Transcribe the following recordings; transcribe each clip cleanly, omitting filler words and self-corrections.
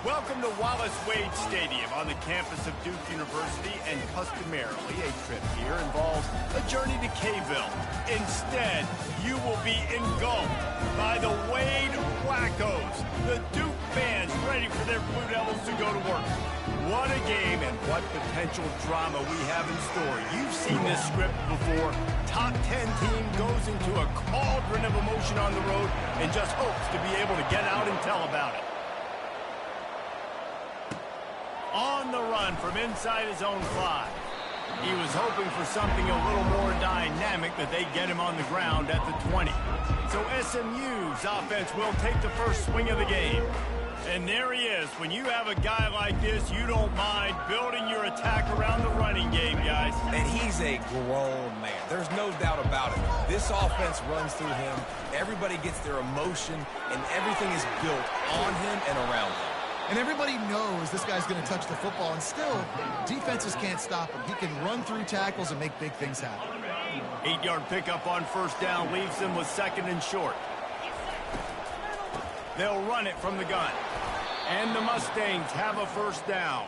Welcome to Wallace Wade Stadium on the campus of Duke University, and customarily a trip here involves a journey to K-Ville. Instead, you will be engulfed by the Wade Wackos, the Duke fans ready for their Blue Devils to go to work. What a game and what potential drama we have in store. You've seen this script before. Top 10 team goes into a cauldron of emotion on the road and just hopes to be able to get out and tell about it. On the run from inside his own 5. He was hoping for something a little more dynamic, that they'd get him on the ground at the 20. So SMU's offense will take the first swing of the game. And there he is. When you have a guy like this, you don't mind building your attack around the running game, guys. And he's a grown man. There's no doubt about it. This offense runs through him. Everybody gets their emotion, and everything is built on him and around him. And everybody knows this guy's going to touch the football, and still, defenses can't stop him. He can run through tackles and make big things happen. 8-yard pickup on first down leaves them with second and short. They'll run it from the gun. And the Mustangs have a first down.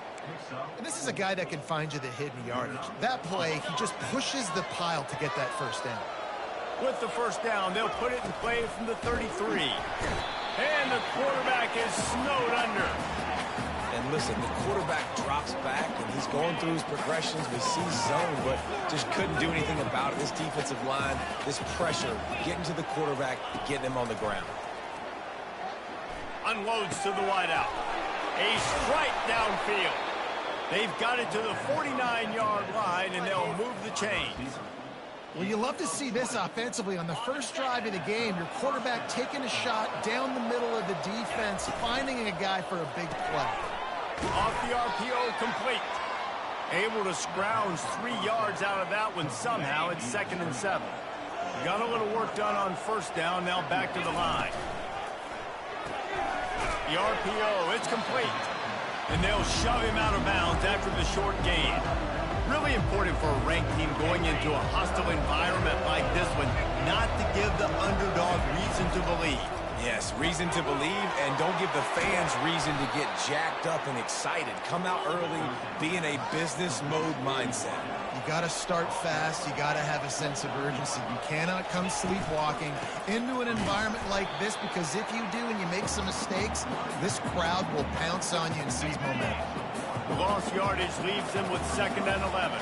And this is a guy that can find you the hidden yardage. That play, he just pushes the pile to get that first down. With the first down, they'll put it in play from the 33. And the quarterback is snowed under. And listen, the quarterback drops back, and he's going through his progressions. We see zone, but just couldn't do anything about it. This defensive line, this pressure, getting to the quarterback, getting him on the ground. Unloads to the wideout. A strike downfield. They've got it to the 49-yard line, and they'll move the chains. Well, you love to see this offensively. On the first drive of the game, your quarterback taking a shot down the middle of the defense, finding a guy for a big play. Off the RPO, complete. Able to scrounge 3 yards out of that one somehow. It's 2nd and 7. Got a little work done on first down, now back to the line. The RPO, it's complete. And they'll shove him out of bounds after the short gain. Really important for a ranked team going into a hostile environment like this one, not to give the underdog reason to believe. Yes, reason to believe, and don't give the fans reason to get jacked up and excited. Come out early, be in a business mode mindset. You got to start fast. You got to have a sense of urgency. You cannot come sleepwalking into an environment like this, because if you do and you make some mistakes, this crowd will pounce on you and seize momentum. The lost yardage leaves them with 2nd and 11.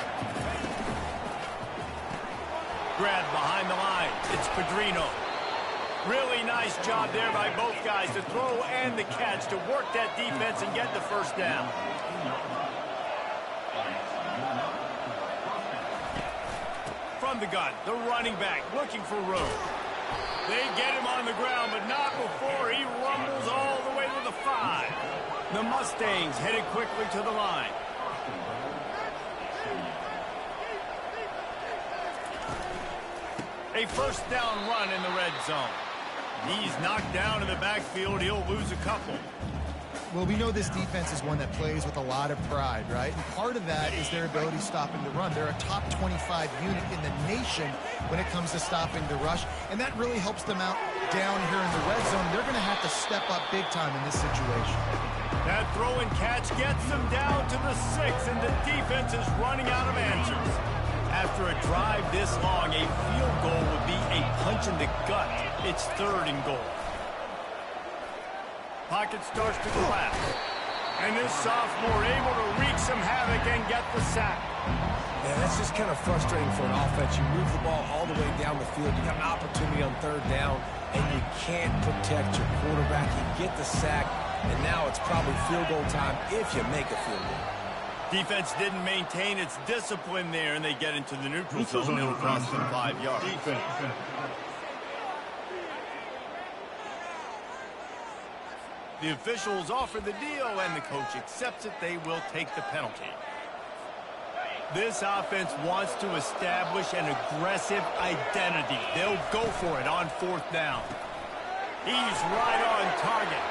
Grabbed behind the line. It's Pedrino. Really nice job there by both guys to throw and the catch to work that defense and get the first down. From the gun, the running back looking for room. They get him on the ground, but not before he rumbles all the way to the 5. The Mustangs headed quickly to the line. A first down run in the red zone. He's knocked down in the backfield. He'll lose a couple. Well, we know this defense is one that plays with a lot of pride, right? And part of that is their ability stopping the run. They're a top 25 unit in the nation when it comes to stopping the rush, and that really helps them out down here in the red zone. They're going to have to step up big time in this situation. That throw and catch gets them down to the 6, and the defense is running out of answers. After a drive this long, a field goal would be a punch in the gut. It's 3rd and goal. Pocket starts to collapse. And this sophomore able to wreak some havoc and get the sack. Yeah, that's just kind of frustrating for an offense. You move the ball all the way down the field. You got an opportunity on 3rd down, and you can't protect your quarterback. You get the sack, and now it's probably field goal time if you make a field goal. Defense didn't maintain its discipline there, and they get into the neutral zone. It'll cost them 5 yards. The officials offer the deal, and the coach accepts it. They will take the penalty. This offense wants to establish an aggressive identity. They'll go for it on 4th down. He's right on target.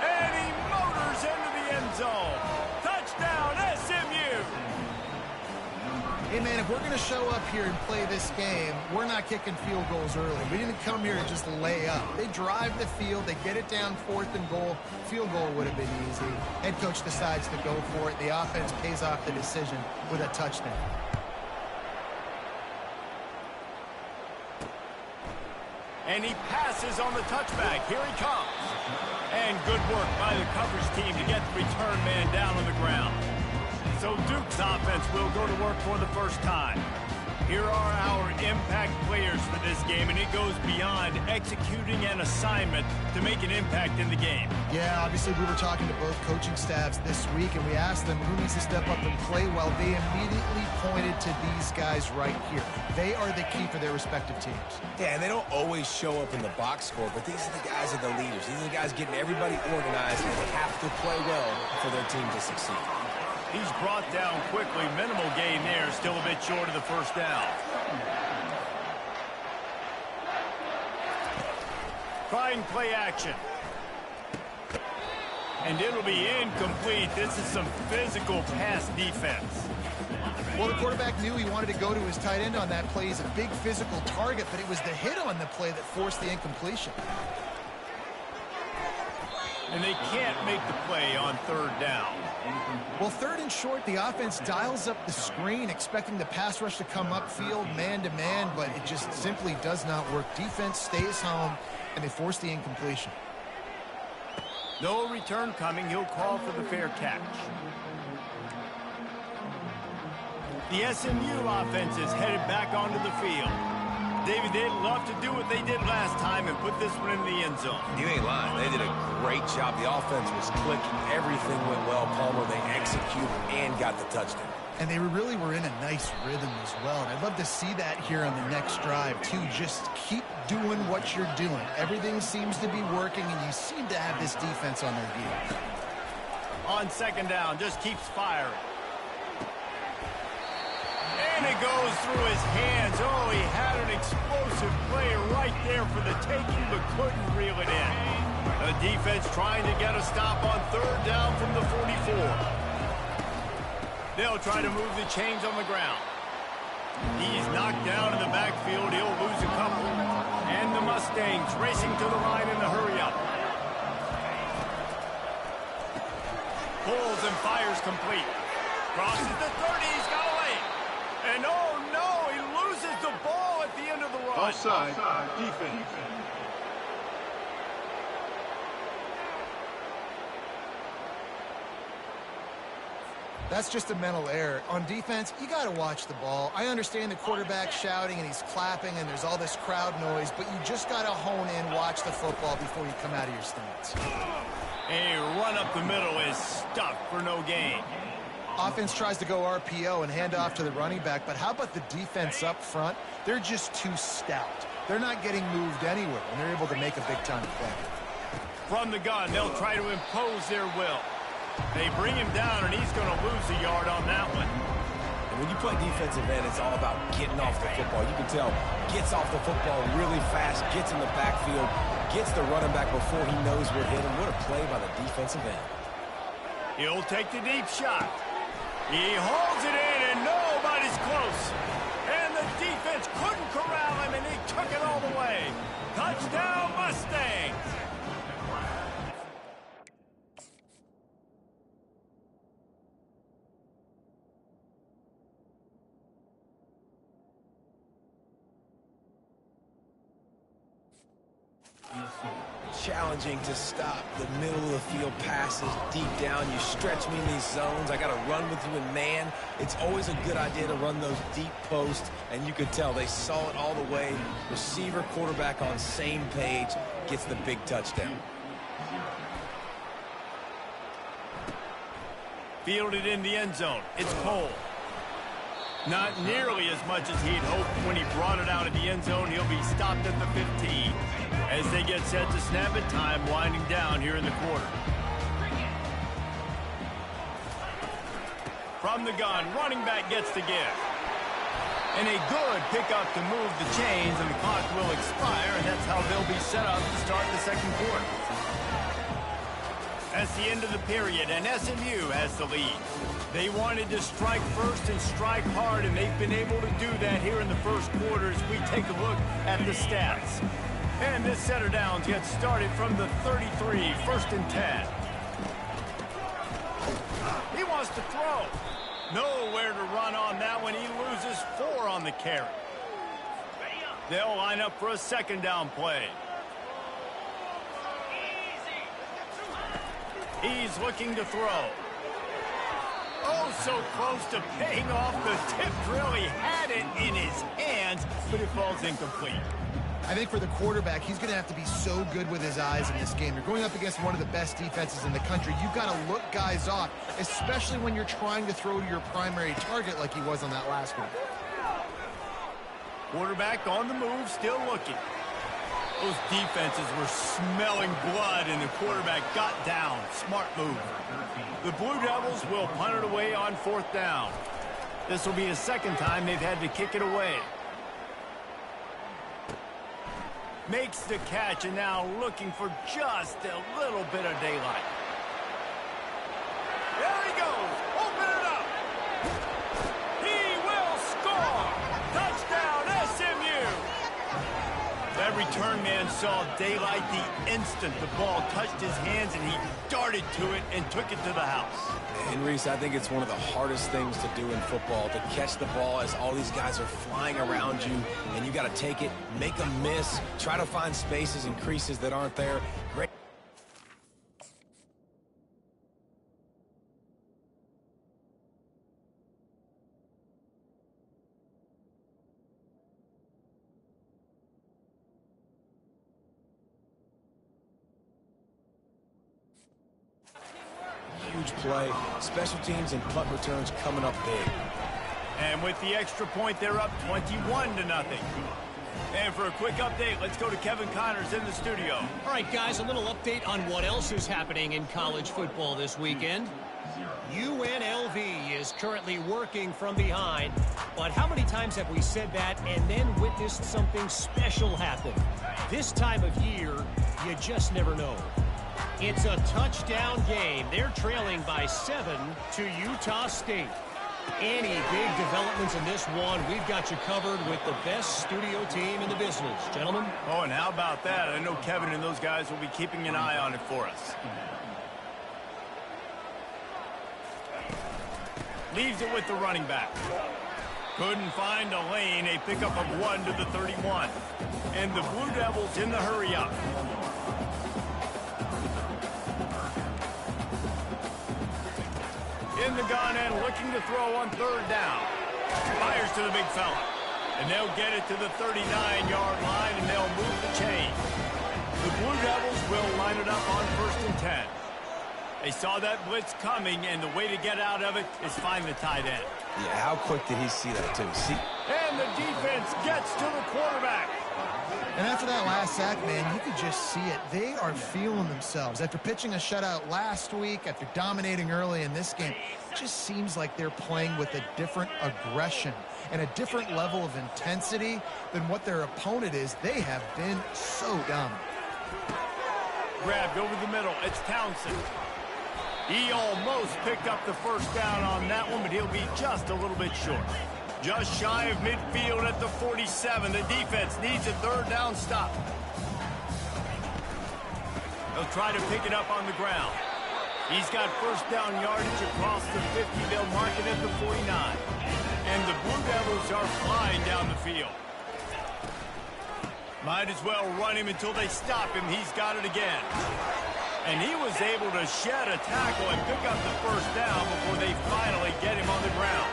And he motors into the end zone. Touchdown, SMU! Hey, man, if we're going to show up here and play this game, we're not kicking field goals early. We didn't come here to just lay up. They drive the field. They get it down 4th and goal. Field goal would have been easy. Head coach decides to go for it. The offense pays off the decision with a touchdown. And he passes on the touchback. Here he comes. And good work by the coverage team to get the return man down on the ground. So Duke's offense will go to work for the first time. Here are our impact players for this game, and it goes beyond executing an assignment to make an impact in the game. Yeah, obviously we were talking to both coaching staffs this week, and we asked them who needs to step up and play well. They immediately pointed to these guys right here. They are the key for their respective teams. Yeah, and they don't always show up in the box score, but these are the guys that are the leaders. These are the guys getting everybody organized, and they have to play well for their team to succeed. He's brought down quickly. Minimal gain there. Still a bit short of the first down. Trying play action. And it'll be incomplete. This is some physical pass defense. Well, the quarterback knew he wanted to go to his tight end on that play. He's a big physical target, but it was the hit on the play that forced the incompletion. And they can't make the play on 3rd down. Well, 3rd and short, the offense dials up the screen, expecting the pass rush to come upfield man-to-man, but it just simply does not work. Defense stays home, and they force the incompletion. No return coming. He'll call for the fair catch. The SMU offense is headed back onto the field. David, they'd love to do what they did last time and put this one in the end zone. You ain't lying. They did a great job. The offense was clicking. Everything went well, Palmer. They executed and got the touchdown. And they really were in a nice rhythm as well. And I'd love to see that here on the next drive, too. Just keep doing what you're doing. Everything seems to be working, and you seem to have this defense on their heels. On 2nd down, just keeps firing. And it goes through his hands. Oh, he had an explosive play right there for the taking, but couldn't reel it in. The defense trying to get a stop on 3rd down from the 44. They'll try to move the chains on the ground. He's knocked down in the backfield. He'll lose a couple. And the Mustangs racing to the line in the hurry-up. Pulls and fires complete. Crosses the 30. He's got away. And oh no, he loses the ball at the end of the run. Offside, defense. That's just a mental error. On defense, you got to watch the ball. I understand the quarterback shouting and he's clapping and there's all this crowd noise, but you just got to hone in, watch the football before you come out of your stance. A run up the middle is stuffed for no gain. Offense tries to go RPO and hand off to the running back, but how about the defense up front? They're just too stout. They're not getting moved anywhere, and they're able to make a big-time play. From the gun, they'll try to impose their will. They bring him down, and he's going to lose a yard on that one. And when you play defensive end, it's all about getting off the football. You can tell, gets off the football really fast, gets in the backfield, gets the running back before he knows we're hitting. What a play by the defensive end. He'll take the deep shot. He holds it in, and nobody's close. And the defense couldn't corral him, and he took it all the way. Touchdown, Mustangs! Challenging to stop the middle of the field passes deep down. You stretch me in these zones. I got to run with you in man. It's always a good idea to run those deep posts, and you could tell they saw it all the way. Receiver, quarterback on same page, gets the big touchdown. Fielded in the end zone. It's Cole. Not nearly as much as he'd hoped when he brought it out of the end zone. He'll be stopped at the 15 as they get set to snap it. Time winding down here in the quarter. From the gun, running back gets the give. And a good pickup to move the chains, and the clock will expire, and that's how they'll be set up to start the second quarter. That's the end of the period, and SMU has the lead. They wanted to strike first and strike hard, and they've been able to do that here in the first quarter as we take a look at the stats. And this setter downs gets started from the 33, first and 10. He wants to throw. Nowhere to run on that one. He loses 4 on the carry. They'll line up for a second down play. He's looking to throw. Oh, so close to paying off the tip drill. He had it in his hands, but it falls incomplete. I think for the quarterback, he's going to have to be so good with his eyes in this game. You're going up against one of the best defenses in the country. You've got to look guys off, especially when you're trying to throw to your primary target like he was on that last one. Quarterback on the move, still looking. Those defenses were smelling blood, and the quarterback got down. Smart move. The Blue Devils will punt it away on 4th down. This will be the second time they've had to kick it away. Makes the catch, and now looking for just a little bit of daylight. There he goes. Open it up. He will score. Touchdown, SMU. That return man saw daylight the instant the ball touched his hands, and he darted to it and took it to the house. And Reese, I think it's one of the hardest things to do in football, to catch the ball as all these guys are flying around you, and you got to take it, make them miss, try to find spaces and creases that aren't there. Great. Huge play, special teams and punt returns coming up big. And with the extra point, they're up 21-0. And for a quick update, let's go to Kevin Connors in the studio. All right, guys, a little update on what else is happening in college football this weekend. UNLV is currently working from behind, but how many times have we said that and then witnessed something special happen? This time of year, you just never know. It's a touchdown game. They're trailing by 7 to Utah State. Any big developments in this one, we've got you covered with the best studio team in the business. Gentlemen? Oh, and how about that? I know Kevin and those guys will be keeping an eye on it for us. Leaves it with the running back. Couldn't find a lane. A pickup of 1 to the 31. And the Blue Devils in the hurry up. In the gun and looking to throw on 3rd down. Fires to the big fella. And they'll get it to the 39-yard line, and they'll move the chain. The Blue Devils will line it up on 1st and 10. They saw that blitz coming, and the way to get out of it is find the tight end. Yeah, how quick did he see that, too? See? And the defense gets to the quarterback. And after that last sack, man, you could just see it. They are feeling themselves. After pitching a shutout last week, after dominating early in this game, it just seems like they're playing with a different aggression and a different level of intensity than what their opponent is. They have been so dominant. Grabbed over the middle. It's Townsend. He almost picked up the 1st down on that one, but he'll be just a little bit short. Just shy of midfield at the 47. The defense needs a 3rd down stop. They'll try to pick it up on the ground. He's got 1st down yardage across the 50. They'll mark it at the 49. And the Blue Devils are flying down the field. Might as well run him until they stop him. He's got it again. And he was able to shed a tackle and pick up the 1st down before they finally get him on the ground.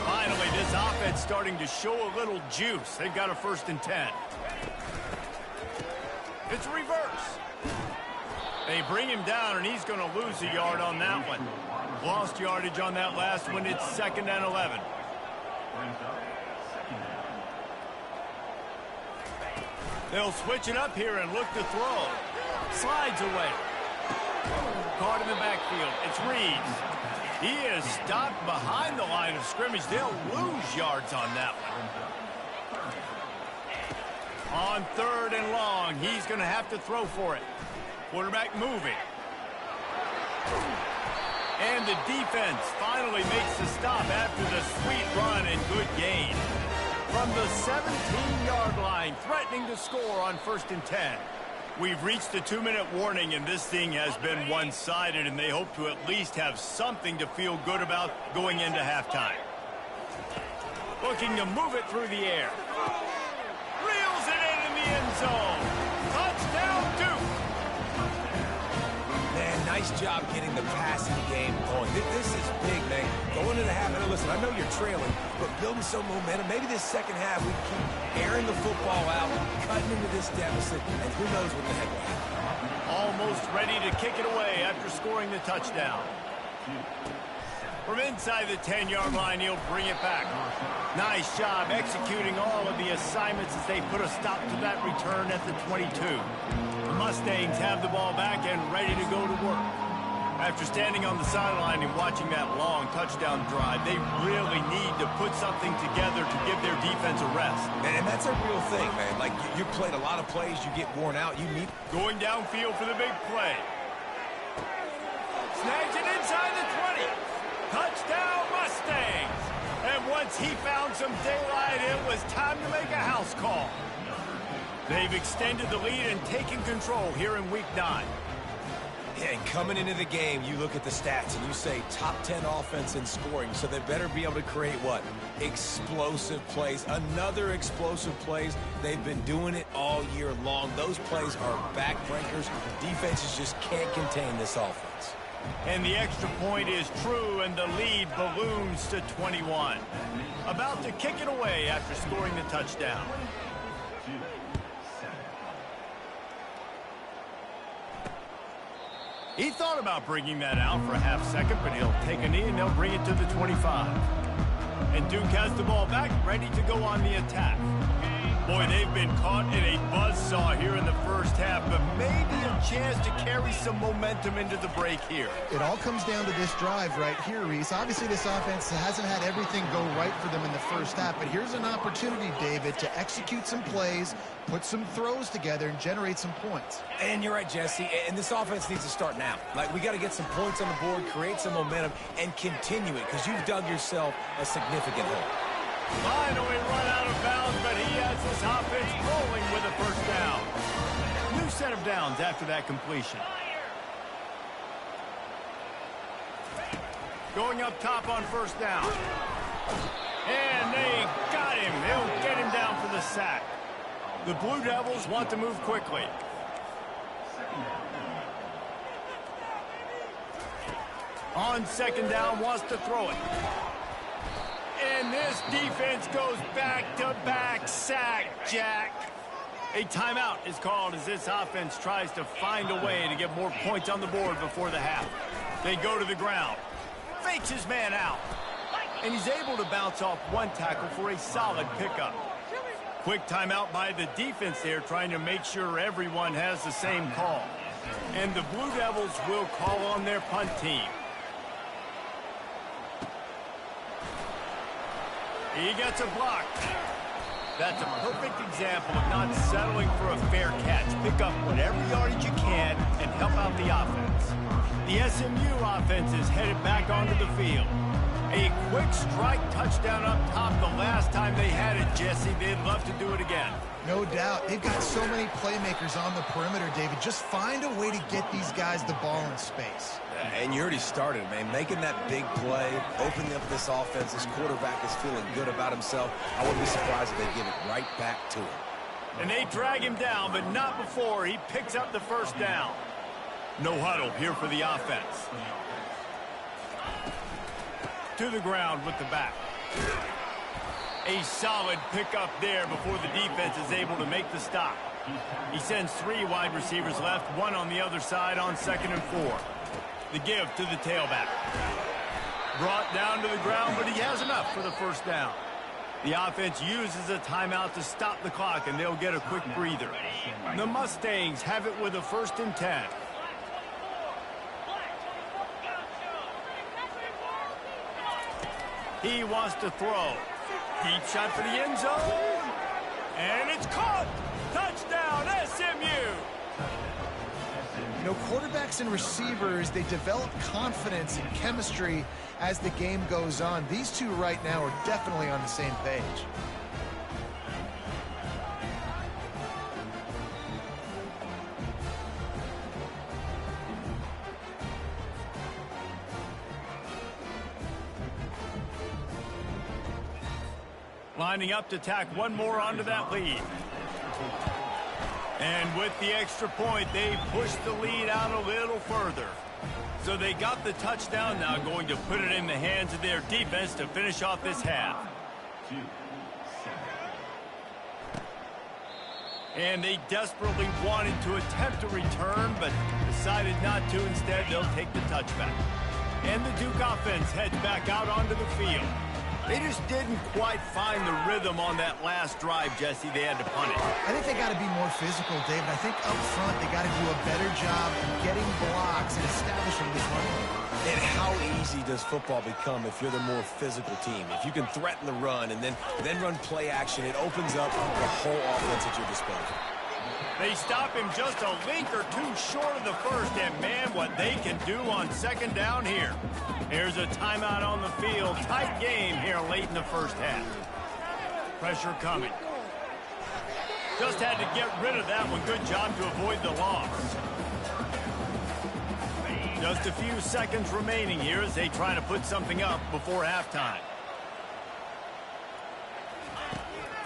Finally, this offense starting to show a little juice. They've got a 1st and 10. It's reverse. They bring him down, and he's going to lose a yard on that one. Lost yardage on that last one. It's 2nd and 11. They'll switch it up here and look to throw. Slides away. Caught in the backfield. It's Reeves. He is stopped behind the line of scrimmage. They'll lose yards on that one. On 3rd and long, he's going to have to throw for it. Quarterback moving. And the defense finally makes the stop after the sweet run and good gain. From the 17-yard line, threatening to score on 1st and 10. We've reached the 2-minute warning, and this thing has been one-sided, and they hope to at least have something to feel good about going into halftime. Looking to move it through the air. Reels it in the end zone. Touchdown, Duke. Man, nice job getting the passing game going. This is big, man. Going into the half, and listen, I know you're trailing, but building some momentum. Maybe this second half we keep airing the football out, cutting into this deficit, and who knows what the heck will happen. Almost ready to kick it away after scoring the touchdown. From inside the 10-yard line, he'll bring it back. Nice job executing all of the assignments as they put a stop to that return at the 22. The Mustangs have the ball back and ready to go to work. After standing on the sideline and watching that long touchdown drive, they really need to put something together to give their defense a rest. And that's a real thing, man. Like, you played a lot of plays, you get worn out, you need... Going downfield for the big play. Snags it inside the 20. Touchdown, Mustangs. And once he found some daylight, it was time to make a house call. They've extended the lead and taken control here in Week 9. Yeah, and coming into the game, you look at the stats and you say top 10 offense in scoring, so they better be able to create what? Explosive plays. Another explosive plays. They've been doing it all year long. Those plays are backbreakers. Defenses just can't contain this offense. And the extra point is true, and the lead balloons to 21. About to kick it away after scoring the touchdown. He thought about bringing that out for a half second, but he'll take a knee and they'll bring it to the 25. And Duke has the ball back, ready to go on the attack. Boy, they've been caught in a buzzsaw here in the first half, but maybe a chance to carry some momentum into the break here. It all comes down to this drive right here, Reese. Obviously, this offense hasn't had everything go right for them in the first half, but here's an opportunity, David, to execute some plays, put some throws together, and generate some points. And you're right, Jesse, and this offense needs to start now. Like, we got to get some points on the board, create some momentum, and continue it, because you've dug yourself a significant hole. Finally run out of bounds, but he has his offense rolling with a first down. New set of downs after that completion. Going up top on first down. And they got him. They'll get him down for the sack. The Blue Devils want to move quickly. On second down, wants to throw it. And this defense goes back-to-back sack, Jack. A timeout is called as this offense tries to find a way to get more points on the board before the half. They go to the ground. Fakes his man out. And he's able to bounce off one tackle for a solid pickup. Quick timeout by the defense there, trying to make sure everyone has the same call. And the Blue Devils will call on their punt team. He gets a block. That's a perfect example of not settling for a fair catch. Pick up whatever yardage you can and help out the offense. The SMU offense is headed back onto the field. A quick strike touchdown up top the last time they had it, Jesse. They'd love to do it again. No doubt. They've got so many playmakers on the perimeter, David. Just find a way to get these guys the ball in space. And you already started, man. Making that big play, opening up this offense. This quarterback is feeling good about himself. I wouldn't be surprised if they give it right back to him. And they drag him down, but not before he picks up the first down. No huddle here for the offense. To the ground with the back. A solid pickup there before the defense is able to make the stop. He sends 3 wide receivers left, 1 on the other side on 2nd and 4. The give to the tailback. Brought down to the ground, but he has enough for the first down. The offense uses a timeout to stop the clock, and they'll get a quick breather. The Mustangs have it with a 1st and 10. He wants to throw. Deep shot for the end zone. And it's caught. Touchdown, SMU. You You know, quarterbacks and receivers, they develop confidence and chemistry as the game goes on. These two right now are definitely on the same page. Lining up to tack one more onto that lead. And with the extra point, they push the lead out a little further. So they got the touchdown, now going to put it in the hands of their defense to finish off this half. And they desperately wanted to attempt a return, but decided not to. Instead, they'll take the touchback. And the Duke offense heads back out onto the field. They just didn't quite find the rhythm on that last drive, Jesse. They had to punt it. I think they got to be more physical, David. I think up front they got to do a better job getting blocks and establishing this run. And how easy does football become if you're the more physical team? If you can threaten the run and then run play action, it opens up the whole offense at your disposal. They stop him just a link or two short of the first, and man, what they can do on second down here. Here's a timeout on the field. Tight game here late in the first half. Pressure coming. Just had to get rid of that one. Good job to avoid the loss. Just a few seconds remaining here as they try to put something up before halftime.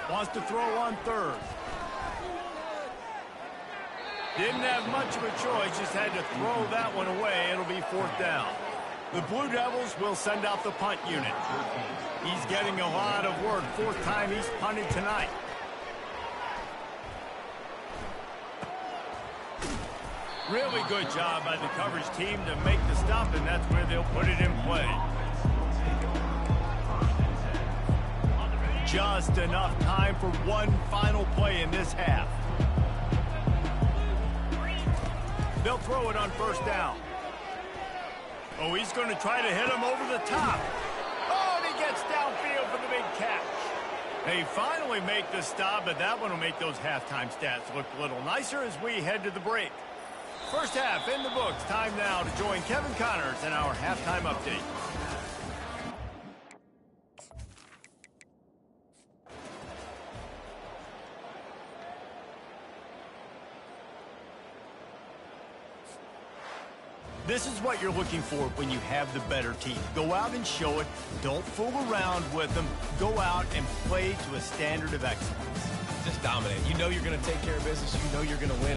Wants to throw on third. Didn't have much of a choice, just had to throw that one away. It'll be fourth down. The Blue Devils will send out the punt unit. He's getting a lot of work. Fourth time he's punted tonight. Really good job by the coverage team to make the stop, and that's where they'll put it in play. Just enough time for one final play in this half. They'll throw it on first down. Oh, he's going to try to hit him over the top. Oh, and he gets downfield for the big catch. They finally make the stop, but that one will make those halftime stats look a little nicer as we head to the break. First half in the books. Time now to join Kevin Connors in our halftime update. This is what you're looking for when you have the better team. Go out and show it. Don't fool around with them. Go out and play to a standard of excellence. Just dominate. You know you're going to take care of business. You know you're going to win.